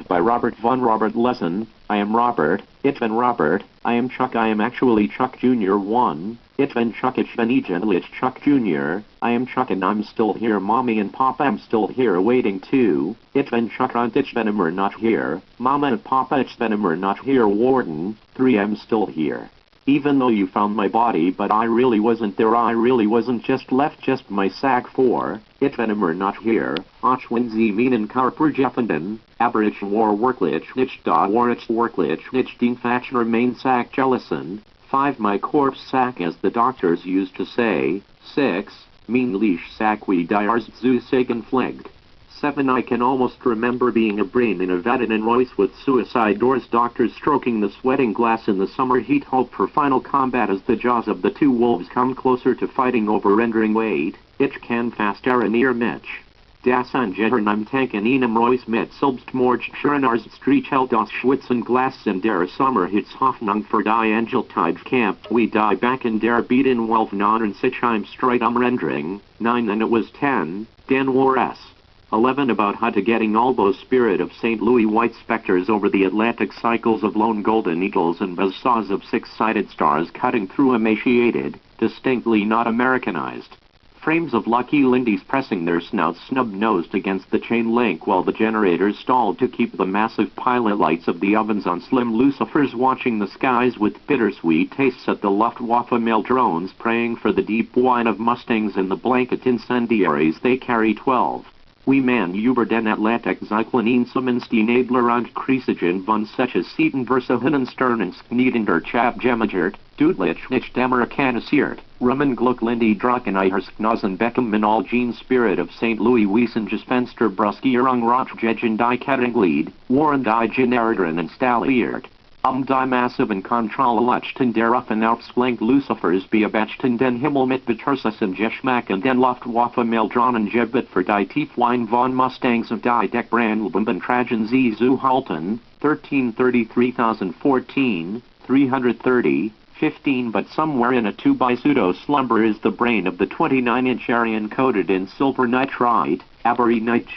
by Robert von Robert Lesson. I am Robert, ich bin Robert, I am Chuck, I am actually Chuck Jr. 1, ich bin Chuck, ich bin eigentlich Chuck Jr., I am Chuck and I'm still here, Mommy and Papa, I'm still here waiting 2, ich bin Chuck und ich bin immer not here, Mama and Papa, ich bin immer not here, Warden, 3, I'm still here. Even though you found my body, but I really wasn't there, I really wasn't, just left just my sack. 4, ich bin immer not here, auch wenn Sie meinen Körper gefunden, aber ich war wirklich nicht da, war ich wirklich nicht den Thatcher main sack Jellison. 5, my corpse sack as the doctors used to say. 6, mein Leash sack wie die Arzt zu sagen pflegt. 7, I can almost remember being a brain in a vat in Royce with suicide doors, doctors stroking the sweating glass in the summer heat, hope for final combat as the jaws of the 2 wolves come closer to fighting over rendering weight. Ich kann fast near Mitch. Das Angehören am Tanken einem Royce mit selbstmord Schurnars Strichel das Schwitzen Glas in der Sommer hits Hoffnung für die Angeltide Camp. We die back in der Beeden 12 non sich I'm straight rendering. 9, and it was 10, Dan War S. 11, about how to getting Albo spirit of St. Louis white specters over the Atlantic, cycles of lone golden eagles and buzzsaws of 6-sided stars cutting through emaciated, distinctly not Americanized frames of lucky Lindies pressing their snouts snub-nosed against the chain link while the generators stalled to keep the massive pilot lights of the ovens on, slim lucifers watching the skies with bittersweet tastes at the Luftwaffe mail drones praying for the deep wine of Mustangs and the blanket incendiaries they carry. 12. We man über den Atlantik Zyklon zumindest Nadler und Kriesigen von Seches Seaton versa Hinnensternens Kniedender Chap Gemagert, Dudlich nicht Amerikanisiert, Rummen Gluck Lindy Drachenihers Knozen Beckham in all Gene spirit of St. Louis Wiesenges Fenster Bruskierung Rochjegen die Kettinglied, Warren die Generatoren installiert. Die massive and Kontrollechten der Offenaugsflank Lucifers beabechten den Himmel mit Betursassen Geschmack and den Luftwaffe Meldronen Gebet für die Tiefwein von Mustangs of die Deckbrandlbomben Trajan Z zu halten. 1333,014, 330, 15. But somewhere in a 2x pseudo slumber is the brain of the 29-inch Aryan coated in silver nitrite, Aberynite.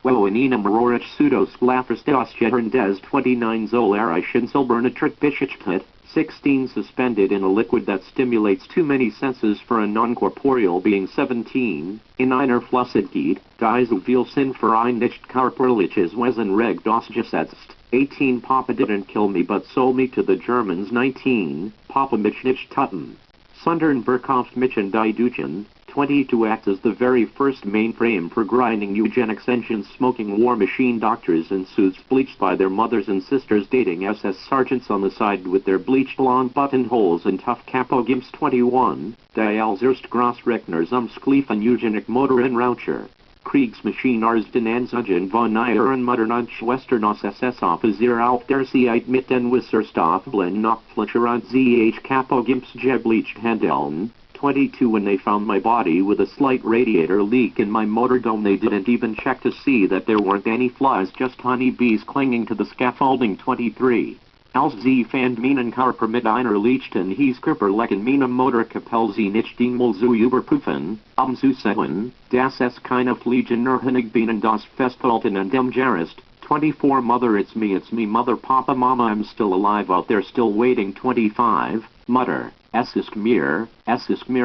Wo in einem Rorich pseudos Glafristasjetern des 29 Zolarischen Silbernitric Bischitpit, 16. Suspended in a liquid that stimulates too many senses for a non-corporeal being. 17. In einer Flüssigkeit, die so viel Sinn für ein nicht körperliches Wesen regt ausgesetzt. 18. Papa didn't kill me but sold me to the Germans. 19. Papa mich nicht tutten. Sundern verkauft mich in die Duchen. 22. Acts as the very first mainframe for grinding eugenics engines, smoking war machine doctors in suits bleached by their mothers and sisters, dating SS sergeants on the side with their bleached blonde buttonholes and tough capo gimps. 21. Die Alzerst Grossrechner Sklefen eugenic Motor in Raucher. Kriegsmaschinenars den Anzügen von Ihren Modern Schwesternos SS Offizier auf der Seite mit den Wisserstoffblen Nachfletcher und ZH capo gimps gebleached Handeln. 22. When they found my body with a slight radiator leak in my motor dome, they didn't even check to see that there weren't any flies, just honeybees clinging to the scaffolding. 23. Als sie fand meinen Körper mit einer leichten Hieskörperlecken meinem Motor kapell sie nicht einmal zu überprüfen, zu sagen, dass es keine Fliegen bienen das Festhalten an dem Gerist. 24. Mother, it's me, mother, papa, mama, I'm still alive out there, still waiting. 25. Mutter. Es ist mir,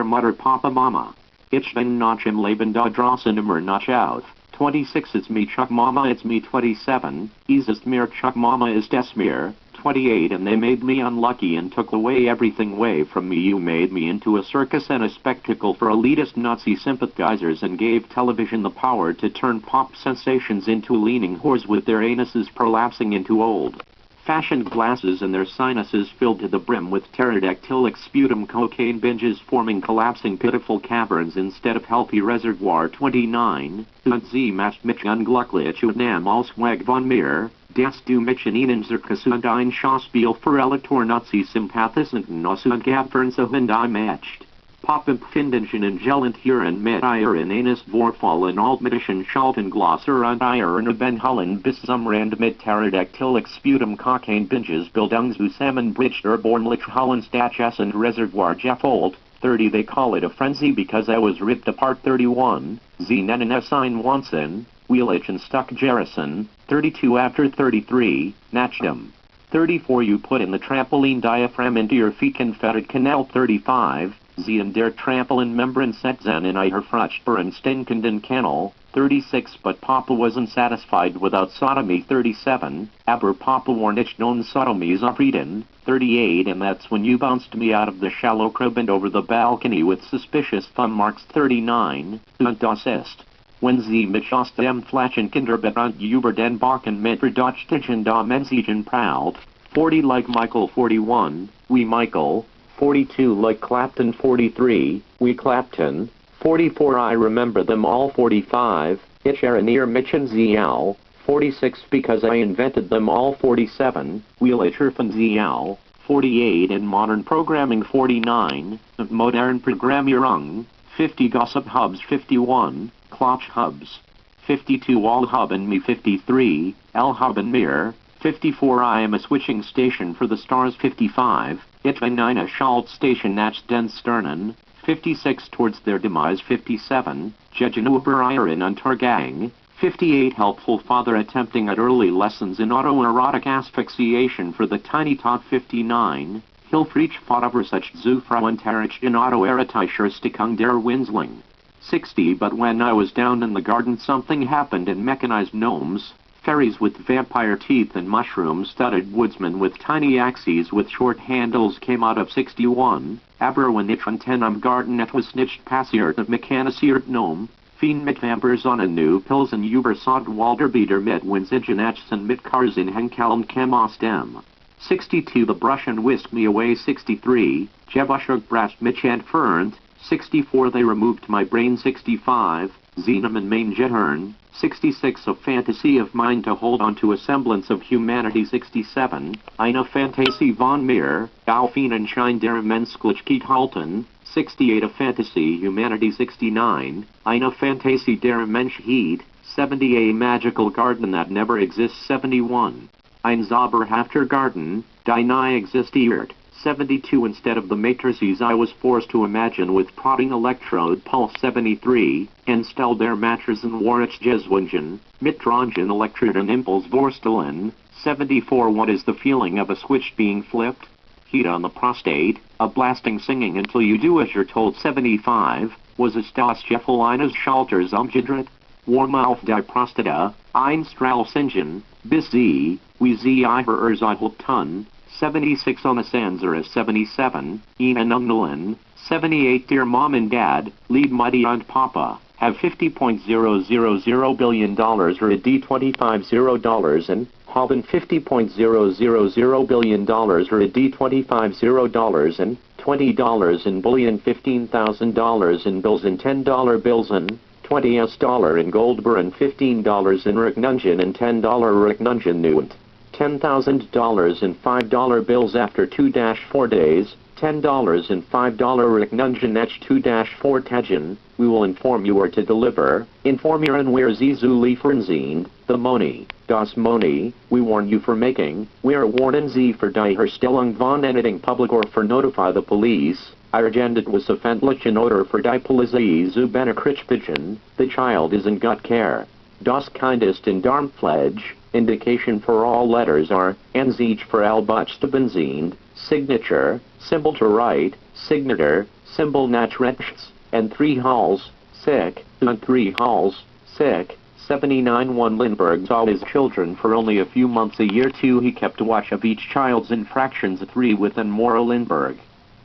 Mutter, Papa, Mama. Ich bin noch im Leben da draußen immer noch auf. 26. It's me, Chuck, Mama, it's me. 27. Es ist mir, Chuck, Mama, ist es mir. 28. And they made me unlucky and took away everything away from me. You made me into a circus and a spectacle for elitist Nazi sympathizers and gave television the power to turn pop sensations into leaning whores with their anuses prolapsing into old fashioned glasses and their sinuses filled to the brim with pterodactylic sputum, cocaine binges forming collapsing pitiful caverns instead of healthy reservoir. 29. Und sie macht mich unglücklich und nahm als Weg von mir, das du mich in einen Zirkus und ein Schauspiel für Elector Nazi Sympathisanten aus und Gabfernsuchen die matcht. Popempfindungen und Gelenthuren mit Ihren eines Vorfallen altmidischen Schaltenglosser und Ihren Benhullen bis zum Rand mit pterodactylic sputum cocaine binges Bildungszusammenbridged Urbornlich Hollenstachs and Reservoir Jeffold. 30. They call it a frenzy because I was ripped apart. 31. Sie nennen es ein Wahnsinn, Wheelich and Stuck Jerison, 32 after 33, Nachdom. 34 you put in the trampoline diaphragm into your feet confetted canal 35, Zien der trampoline membrane setzen in ihr fruchtbaren stinkenden Kanal, 36 but Papa wasn't satisfied without sodomy 37, aber Papa war nicht non sodomy zufrieden, 38 and that's when you bounced me out of the shallow crib and over the balcony with suspicious thumb marks 39, und das ist. When sie mich aus dem Flaschen Kinderbett und über den Backen mit Reduchtigen da Mensigen proud, 40 like Michael 41, we Michael, 42 like Clapton 43, we Clapton, 44 I remember them all 45, ich erinnere mich an sie all, 46 because I invented them all 47, will ich erfinden sie all, 48 in modern programming 49, modern Programmierung, 50 gossip hubs 51, Klotch hubs, 52 all hub and me 53, L hub and mir, 54 I am a switching station for the stars 55, ich bin eine Schaltstation nach den Sternen, 56 towards their demise 57, Gegenüber Untergang, 58 helpful father attempting at early lessons in autoerotic asphyxiation for the tiny tot 59, Hilfreich Vater such Zufrauentarich in Autoerotischerstickung der Winsling. 60 but when I was down in the garden something happened and mechanized gnomes, fairies with vampire teeth and mushroom-studded woodsmen with tiny axes with short handles came out of 61, aber when ich am garden etwas nicht passiert of mechanisiert gnome, Fien mit vampers on a new pills and übersagt Walderbeater mit Winsigenachsen mit cars in Henkel kem aus dem. 62 the brush and whisked me away 63, Jebushug brast mich entfernt, 64 they removed my brain 65, Zenem and main Jehern, 66 a fantasy of mine to hold on to a semblance of humanity 67, eine Fantasie von mir, auf ihnen scheint der Menschlichkeit halten, 68 a fantasy humanity 69, eine Fantasie der Menschheit, 70 a magical garden that never exists 71, ein zauberhafter Garten, die nie existiert, 72 instead of the matrices I was forced to imagine with prodding electrode pulse 73, Instel der Matrisen Warich Jeswingen, Mitrongen Electroden Impulse Vorstellen, 74 what is the feeling of a switch being flipped? Heat on the prostate, a blasting singing until you do as you're told 75, was es das Jeffelines Schalters Umgedret? Warm auf die Prostata, ein Stralsingen, bis sie, wie sie ihrer tun, 76 on the Sanzer is 77, Ihnen Umnullen, 78 Dear Mom and Dad, Lead Mighty and Papa, have $50.000 billion or a D25 and haben $50.000 billion or a D25 and $20 in bullion $15,000 in bills and $10 bills and $20 in gold and $15 in Rücknungen and $10 Rücknungen Nuent. $10,000 in $5 bills after 2-4 days, $10 in $5 Rücknungen nach 2-4 Tagen, we will inform you where to deliver, informieren where Sie zu liefern sind, the Moni, das Moni, we warn you for making, wir warnen Sie für die Herstellung von anything public or for notify the police, Irrgendet was offendlich in order for die Polizei zu benachrichtigen, the child is in gut care. Das Kind ist in Darmpflege, indication for all letters are, Ansicht for Albutstebenzin, signature, symbol to write, signature, symbol nach rechts, and 3 halls, sick, and 3 halls, sick, 79 1 Lindbergh saw his children for only a few months a year 2 he kept watch of each child's infractions 3 within Morrow Lindbergh.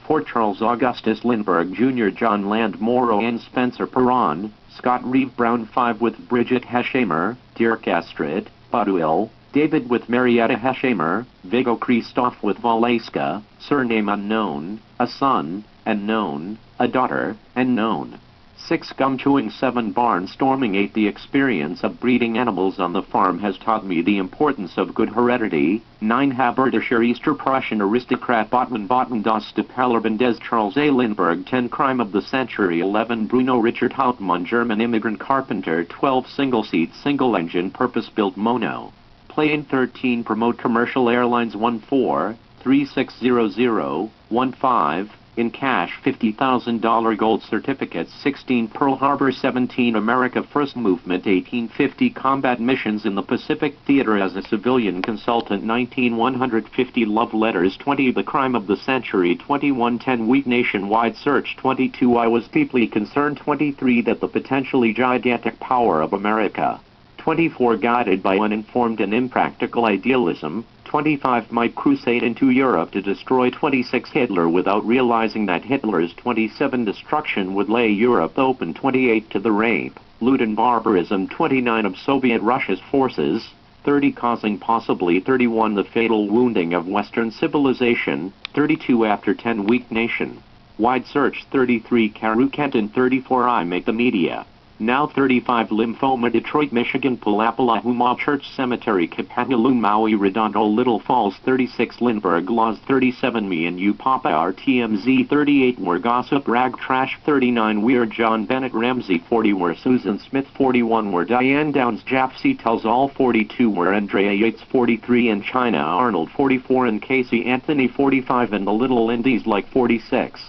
4 Charles Augustus Lindbergh Jr. John Land Morrow and Spencer Perron, Scott Reeve Brown 5 with Bridget Schwinghamer, Dirk Astrid, Baduil, David with Marietta Schwinghamer, Viggo Christoph with Valeska, surname unknown, a son, unknown, a daughter, unknown. 6 Gum-chewing 7 Barnstorming 8 The experience of breeding animals on the farm has taught me the importance of good heredity. 9 Haberdasher Easter Prussian aristocrat Botten das Stepellerben des Charles A. Lindbergh 10 Crime of the century 11 Bruno Richard Hauptmann German immigrant carpenter 12 Single-seat single-engine purpose-built mono. Plane 13 Promote commercial airlines 14 3600 15 In cash, $50,000 gold certificates. 16 Pearl Harbor. 17 America First Movement. 1850 Combat missions in the Pacific Theater as a civilian consultant. 19 150 Love letters. 20 The crime of the century. 21 10 Week nationwide search. 22 I was deeply concerned. 23 That the potentially gigantic power of America. 24 Guided by uninformed and impractical idealism. 25 Might crusade into Europe to destroy. 26 Hitler without realizing that Hitler's 27 destruction would lay Europe open. 28 To the rape, loot and barbarism. 29 Of Soviet Russia's forces. 30 Causing possibly. 31 The fatal wounding of Western civilization. 32 After 10 Week nation wide search. 33 Karukentan. 34 I make the media now. 35 Lymphoma. Detroit, Michigan. Palapalahuma Church Cemetery. Kapahilun, Maui Redondo, Little Falls. 36 Lindbergh Laws. 37 Me and You Papa RTMZ. 38 More Gossip Rag Trash. 39 Weird John Bennett Ramsey. 40 Where Susan Smith. 41 Where Diane Downs Japsy Tells All. 42 Where Andrea Yates. 43 In China Arnold. 44 And Casey Anthony. 45 And the Little Indies like. 46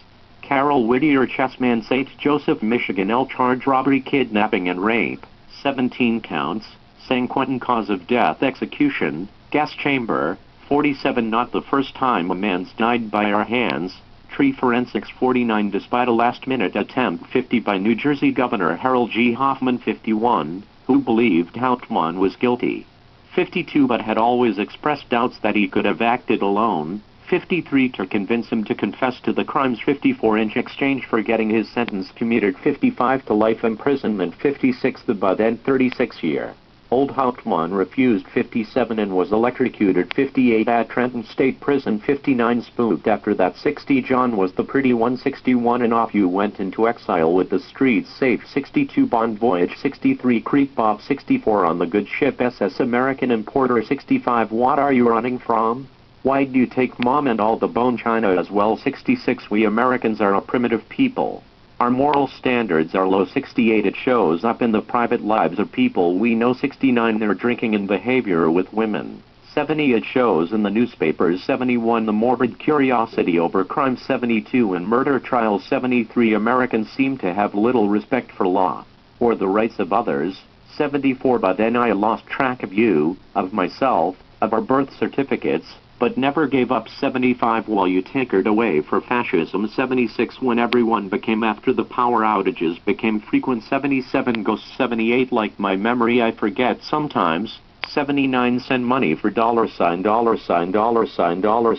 Carol Whittier Chessman St. Joseph, Michigan L. Charge robbery, kidnapping and rape. 17 counts. San Quentin cause of death execution. Gas chamber. 47 Not the first time a man's died by our hands. Tree forensics. 49 Despite a last-minute attempt. 50 By New Jersey Governor Harold G. Hoffman. 51 Who believed Hauptmann was guilty. 52 But had always expressed doubts that he could have acted alone. 53 To convince him to confess to the crimes. 54 In exchange for getting his sentence commuted. 55 To life imprisonment. 56 The by then 36-year old Hauptmann refused. 57 And was electrocuted. 58 At Trenton State Prison. 59 Spooked after that. 60 John was the pretty one. 61 And off you went into exile with the streets safe. 62 Bond voyage. 63 Creek Bob. 64 On the good ship SS American Importer. 65 What are you running from? Why'd you take Mom and all the bone china as well? 66 We Americans are a primitive people. Our moral standards are low. 68 It shows up in the private lives of people we know. 69 Their drinking and behavior with women. 70 It shows in the newspapers. 71 The morbid curiosity over crime. 72 In murder trials. 73 Americans seem to have little respect for law or the rights of others. 74 By then I lost track of you, of myself, of our birth certificates, but never gave up. 75 While you tinkered away for fascism. 76 When everyone became after the power outages became frequent. 77 Ghosts. 78 Like my memory I forget sometimes. 79 Send money for $, $, $, $, $, $, $, $, $, $, $, $,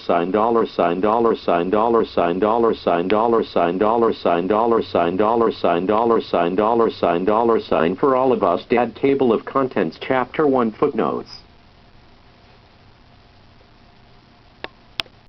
$, $, $, $, $, $, $, $, $, $, $, $, $, $, $, $, $, for all of us. Dad. Table of Contents. Chapter 1 Footnotes.